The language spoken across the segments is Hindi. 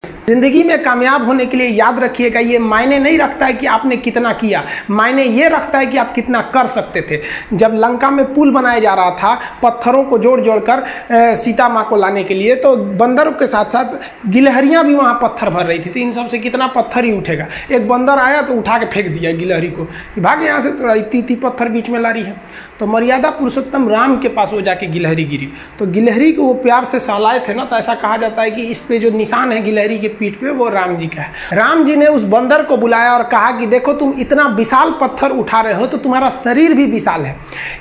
जिंदगी में कामयाब होने के लिए याद रखिएगा, ये मायने नहीं रखता है कि आपने कितना किया, मायने ये रखता है कि आप कितना कर सकते थे। जब लंका में पुल बनाया जा रहा था पत्थरों को जोड़ जोड़कर सीता माँ को लाने के लिए, तो बंदरों के साथ साथ गिलहरियां भी वहां पत्थर भर रही थी। तो इन सब से कितना पत्थर ही उठेगा। एक बंदर आया तो उठा के फेंक दिया गिलहरी को, भाग यहाँ से, तो इतनी पत्थर बीच में ला रही है। तो मर्यादा पुरुषोत्तम राम के पास वो जाके गिलहरी गिरी, तो गिलहरी को वो प्यार से सहलाए थे ना, तो ऐसा कहा जाता है कि इस पे जो निशान है गिलहरी के पीठ पे वो राम जी का है। राम जी ने उस बंदर को बुलाया और कहा कि देखो तुम इतना विशाल पत्थर उठा रहे हो तो तुम्हारा शरीर भी विशाल है,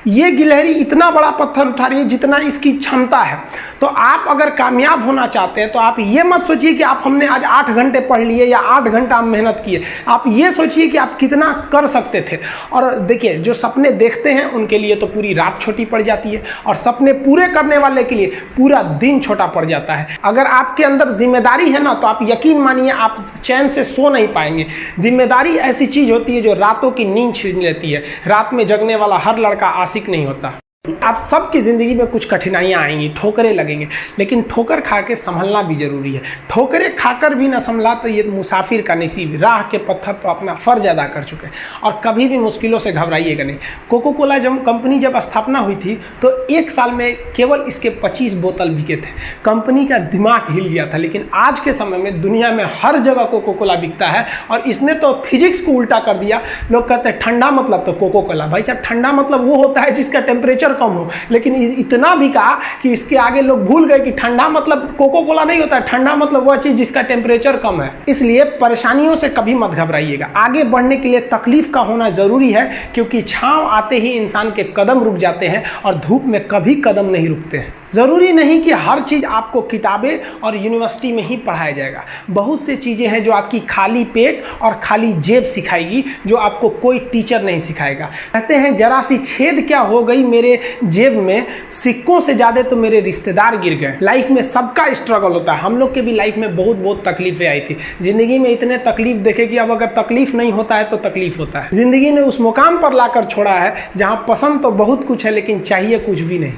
ये गिलहरी इतना बड़ा पत्थर उठा रही है जितना इसकी क्षमता है। तो आप अगर कामयाब होना चाहते हैं तो आप ये मत सोचिए कि आप हमने आज 8 घंटे पढ़ लिए या 8 घंटा हम मेहनत किए, आप ये सोचिए कि आप कितना कर सकते थे। और देखिए जो सपने देखते हैं उनके लिए तो पूरी रात छोटी पड़ जाती है, और सपने पूरे करने वाले के लिए पूरा दिन छोटा पड़ जाता है। अगर आपके अंदर जिम्मेदारी है ना, तो आप यकीन मानिए आप चैन से सो नहीं पाएंगे। जिम्मेदारी ऐसी चीज होती है जो रातों की नींद छीन लेती है। रात में जगने वाला हर लड़का आशिक नहीं होता। आप सबकी जिंदगी में कुछ कठिनाइयां आएंगी, ठोकरें लगेंगे, लेकिन ठोकर खा के संभलना भी जरूरी है। ठोकरें खाकर भी ना संभला तो ये मुसाफिर का नसीब। राह के पत्थर तो अपना फर्ज अदा कर चुके हैं, और कभी भी मुश्किलों से घबराइएगा नहीं। कोको कोला कंपनी जब स्थापना हुई थी तो 1 साल में केवल इसके 25 बोतल बिके थे। कंपनी का दिमाग हिल गया था। लेकिन आज के समय में दुनिया में हर जगह कोको कोला बिकता है, और इसने तो फिजिक्स को उल्टा कर दिया। लोग कहते हैं ठंडा मतलब तो कोको कोला। भाई साहब, ठंडा मतलब वो होता है जिसका टेम्परेचर कम हो, लेकिन इतना भी कहा कि इसके आगे लोग भूल गए कि ठंडा मतलब कोको कोला नहीं होता है। ठंडा मतलब वह चीज जिसका टेम्परेचर कम है। इसलिए परेशानियों से कभी मत घबराइएगा। आगे बढ़ने के लिए तकलीफ का होना जरूरी है, क्योंकि छांव आते ही इंसान के कदम रुक जाते हैं और धूप में कभी कदम नहीं रुकते हैं। जरूरी नहीं कि हर चीज आपको किताबें और यूनिवर्सिटी में ही पढ़ाया जाएगा। बहुत से चीजें हैं जो आपकी खाली पेट और खाली जेब सिखाएगी, जो आपको कोई टीचर नहीं सिखाएगा। कहते हैं जरा सी छेद क्या हो गई मेरे जेब में, सिक्कों से ज्यादा तो मेरे रिश्तेदार गिर गए। लाइफ में सबका स्ट्रगल होता है। हम लोग के भी लाइफ में बहुत तकलीफें आई थी। जिंदगी में इतने तकलीफ देखे कि अब अगर तकलीफ नहीं होता है तो तकलीफ होता है। जिंदगी ने उस मुकाम पर लाकर छोड़ा है जहां पसंद तो बहुत कुछ है, लेकिन चाहिए कुछ भी नहीं।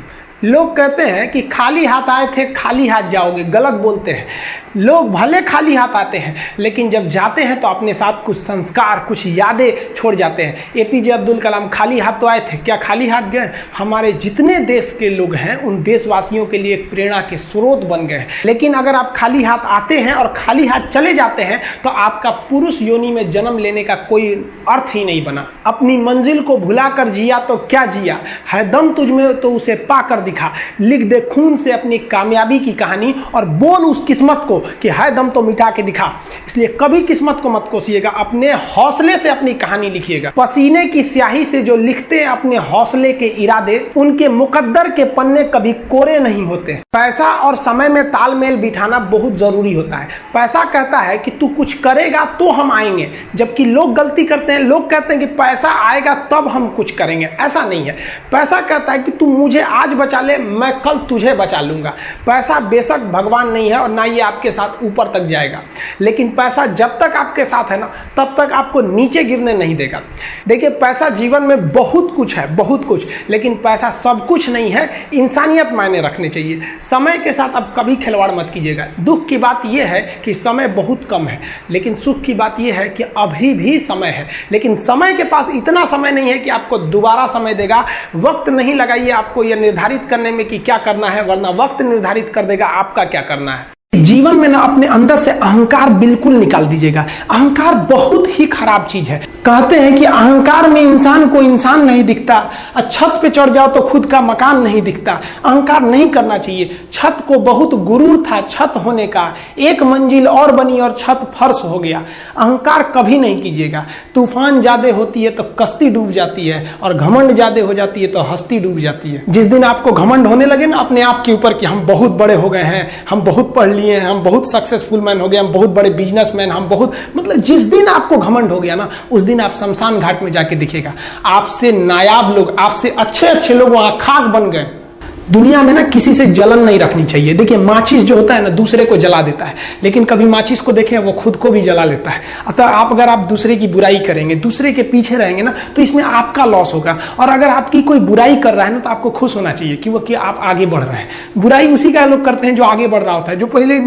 लोग कहते हैं कि खाली हाथ आए थे खाली हाथ जाओगे, गलत बोलते हैं। लोग भले खाली हाथ आते हैं, लेकिन जब जाते हैं तो अपने साथ कुछ संस्कार, कुछ यादें छोड़ जाते हैं। एपीजे अब्दुल कलाम खाली हाथ तो आए थे, क्या खाली हाथ गए? हमारे जितने देश के लोग हैं उन देशवासियों के लिए एक प्रेरणा के स्रोत बन गए हैं। लेकिन अगर आप खाली हाथ आते हैं और खाली हाथ चले जाते हैं तो आपका पुरुष योनि में जन्म लेने का कोई अर्थ ही नहीं बना। अपनी मंजिल को भुलाकर जिया तो क्या जिया, है दम तुझ में तो उसे पाकर दिखा। लिख दे खून से अपनी कामयाबी की कहानी और बोल उस किस्मत को कि है दम तो मिटा के दिखा। इसलिए कभी किस्मत को मत कोसिएगा, अपने हौसले से अपनी कहानी लिखिएगा। पसीने की स्याही से जो लिखते हैं अपने हौसले के इरादे, उनके मुकद्दर के पन्ने कभी कोरे नहीं होते। पैसा और समय में तालमेल बिठाना बहुत जरूरी होता है। पैसा कहता है कि तू कुछ करेगा तो हम आएंगे, जबकि लोग गलती करते हैं। लोग कहते हैं कि पैसा आएगा तब हम कुछ करेंगे। ऐसा नहीं है। पैसा कहता है कि तू मुझे आज बचा ले, मैं कल तुझे बचा लूंगा। पैसा बेशक भगवान नहीं है और ना ये आपके साथ ऊपर तक जाएगा, लेकिन पैसा जब तक आपके साथ है ना, तब तक आपको नीचे गिरने नहीं देगा। देखिए, पैसा जीवन में बहुत कुछ है, बहुत कुछ, लेकिन पैसा सब कुछ नहीं है। इंसानियत मायने रखने चाहिए। समय के साथ आप कभी खिलवाड़ मत कीजिएगा। दुख की बात यह है कि समय बहुत कम है, लेकिन सुख की बात यह है कि अभी भी समय है। लेकिन समय के पास इतना समय नहीं है कि आपको दोबारा समय देगा। वक्त नहीं लगाइए आपको यह निर्धारित करने में कि क्या करना है, वरना वक्त निर्धारित कर देगा आपका क्या करना है। जीवन में ना अपने अंदर से अहंकार बिल्कुल निकाल दीजिएगा। अहंकार बहुत ही खराब चीज है। कहते हैं कि अहंकार में इंसान को इंसान नहीं दिखता, छत पे चढ़ जाओ तो खुद का मकान नहीं दिखता। अहंकार नहीं करना चाहिए। छत को बहुत गुरूर था छत होने का, एक मंजिल और बनी और छत फर्श हो गया। अहंकार कभी नहीं कीजिएगा। तूफान ज्यादा होती है तो कश्ती डूब जाती है, और घमंड ज्यादा हो जाती है तो हस्ती डूब जाती है। जिस दिन आपको घमंड होने लगे ना अपने आप के ऊपर कि हम बहुत बड़े हो गए हैं, हम बहुत पढ़ लिए हैं, हम बहुत सक्सेसफुल मैन हो गए, हम बहुत बड़े बिजनेसमैन, हम बहुत, मतलब जिस दिन आपको घमंड हो गया ना, उस दिन आप शमशान घाट में जाके दिखेगा आपसे नायाब लोग, आपसे अच्छे अच्छे लोग वहां खाक बन गए। दुनिया में ना किसी से जलन नहीं रखनी चाहिए। देखिए माचिस जो होता है ना दूसरे को जला देता है, लेकिन कभी माचिस को देखें वो खुद को भी जला लेता है। अतः अगर आप दूसरे की बुराई करेंगे, दूसरे के पीछे रहेंगे ना, तो इसमें आपका लॉस होगा। और अगर आपकी कोई बुराई कर रहा है ना तो आपको खुश होना चाहिए कि आप आगे बढ़ रहे हैं। बुराई उसी का लोग करते हैं जो आगे बढ़ रहा होता है, जो पहले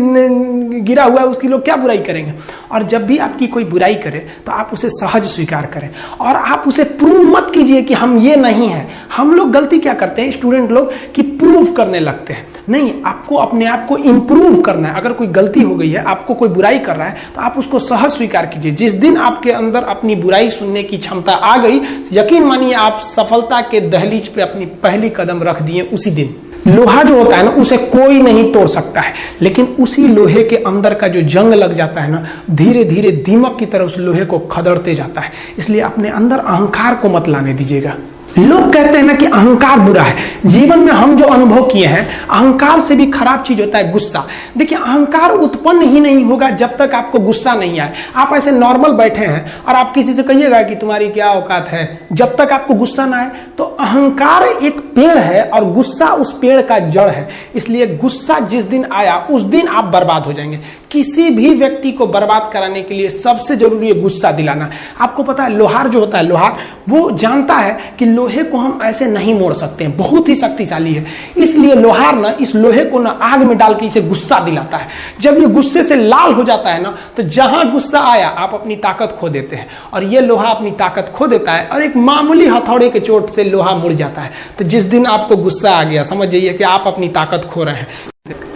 गिरा हुआ है उसकी लोग क्या बुराई करेंगे। और जब भी आपकी कोई बुराई करे तो आप उसे सहज स्वीकार करें और आप उसे प्रूव मत कीजिए कि हम ये नहीं है। हम लोग गलती क्या करते हैं स्टूडेंट लोग कि प्रूव करने लगते हैं। नहीं, आपको अपने आप को इंप्रूव करना है। अगर कोई गलती हो गई है, आपको कोई बुराई कर रहा है, तो आप उसको सहज स्वीकार कीजिए। जिस दिन आपके अंदर अपनी बुराई सुनने की क्षमता आ गई, यकीन मानिए आप सफलता के दहलीज पे अपनी पहली कदम रख दिए उसी दिन। लोहा जो होता है ना उसे कोई नहीं तोड़ सकता है, लेकिन उसी लोहे के अंदर का जो जंग लग जाता है ना, धीरे धीरे दीमक की तरह उस लोहे को खदड़ते जाता है। इसलिए अपने अंदर अहंकार को मत लाने दीजिएगा। लोग कहते हैं ना कि अहंकार बुरा है। जीवन में हम जो अनुभव किए हैं, अहंकार से भी खराब चीज होता है गुस्सा। देखिए अहंकार उत्पन्न ही नहीं होगा जब तक आपको गुस्सा नहीं आए। आप ऐसे नॉर्मल बैठे हैं और आप किसी से कहिएगा कि तुम्हारी क्या औकात है, जब तक आपको गुस्सा ना आए। तो अहंकार एक पेड़ है और गुस्सा उस पेड़ का जड़ है। इसलिए गुस्सा जिस दिन आया उस दिन आप बर्बाद हो जाएंगे। किसी भी व्यक्ति को बर्बाद कराने के लिए सबसे जरूरी है गुस्सा दिलाना। आपको पता है लोहार जो होता है, लोहार वो जानता है कि लोहे को हम ऐसे नहीं मोड़ सकते हैं, बहुत ही शक्तिशाली है। इसलिए लोहार ना इस लोहे को ना आग में डाल के इसे गुस्सा दिलाता है। जब ये गुस्से से लाल हो जाता है ना, तो जहां गुस्सा आया आप अपनी ताकत खो देते हैं। और ये लोहा अपनी ताकत खो देता है और एक मामूली हथौड़े के चोट से लोहा मुड़ जाता है। तो जिस दिन आपको गुस्सा आ गया, समझ जाइए कि आप अपनी ताकत खो रहे हैं।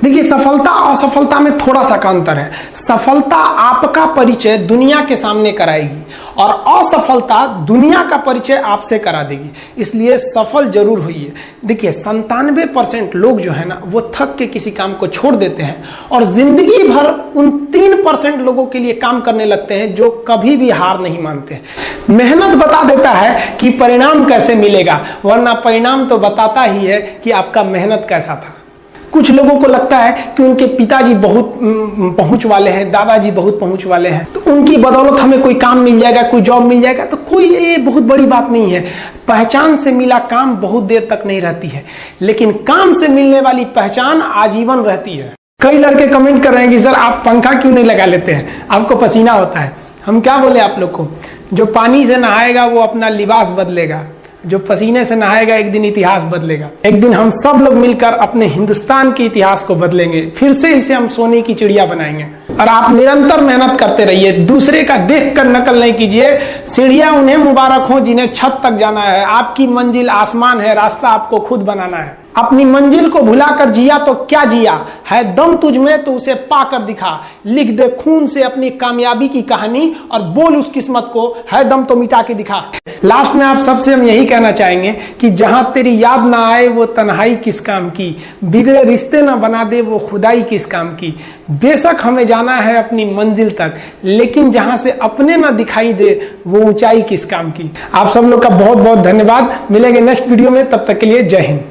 देखिए सफलता और असफलता में थोड़ा सा अंतर है। सफलता आपका परिचय दुनिया के सामने कराएगी और असफलता दुनिया का परिचय आपसे करा देगी। इसलिए सफल जरूर होइए। देखिए 97% लोग जो है ना वो थक के किसी काम को छोड़ देते हैं और जिंदगी भर उन 3% लोगों के लिए काम करने लगते हैं जो कभी भी हार नहीं मानते। मेहनत बता देता है कि परिणाम कैसे मिलेगा, वरना परिणाम तो बताता ही है कि आपका मेहनत कैसा था। कुछ लोगों को लगता है कि उनके पिताजी बहुत पहुंच वाले हैं, दादाजी बहुत पहुंच वाले हैं, तो उनकी बदौलत हमें कोई काम मिल जाएगा, कोई जॉब मिल जाएगा। तो कोई ये बहुत बड़ी बात नहीं है। पहचान से मिला काम बहुत देर तक नहीं रहती है, लेकिन काम से मिलने वाली पहचान आजीवन रहती है। कई लड़के कमेंट कर रहे हैं कि सर आप पंखा क्यों नहीं लगा लेते हैं, आपको पसीना होता है। हम क्या बोले आप लोग को, जो पानी से नहाएगा वो अपना लिबास बदलेगा, जो पसीने से नहाएगा एक दिन इतिहास बदलेगा। एक दिन हम सब लोग मिलकर अपने हिंदुस्तान के इतिहास को बदलेंगे, फिर से इसे हम सोने की चिड़िया बनाएंगे। और आप निरंतर मेहनत करते रहिए, दूसरे का देखकर नकल नहीं कीजिए। सीढ़ियां उन्हें मुबारक हो जिन्हें छत तक जाना है। आपकी मंजिल आसमान है, रास्ता आपको खुद बनाना है। अपनी मंजिल को भुलाकर जिया तो क्या जिया है, दम तुझ में तो उसे पाकर दिखा। लिख दे खून से अपनी कामयाबी की कहानी और बोल उस किस्मत को है दम तो मिटा के दिखा। लास्ट में आप सबसे हम यही कहना चाहेंगे कि जहां तेरी याद ना आए वो तन्हाई किस काम की, बिगड़े रिश्ते ना बना दे वो खुदाई किस काम की। बेशक हमें जाना है अपनी मंजिल तक, लेकिन जहां से अपने ना दिखाई दे वो ऊंचाई किस काम की। आप सब लोग का बहुत बहुत धन्यवाद। मिलेंगे नेक्स्ट वीडियो में, तब तक के लिए जय हिंद।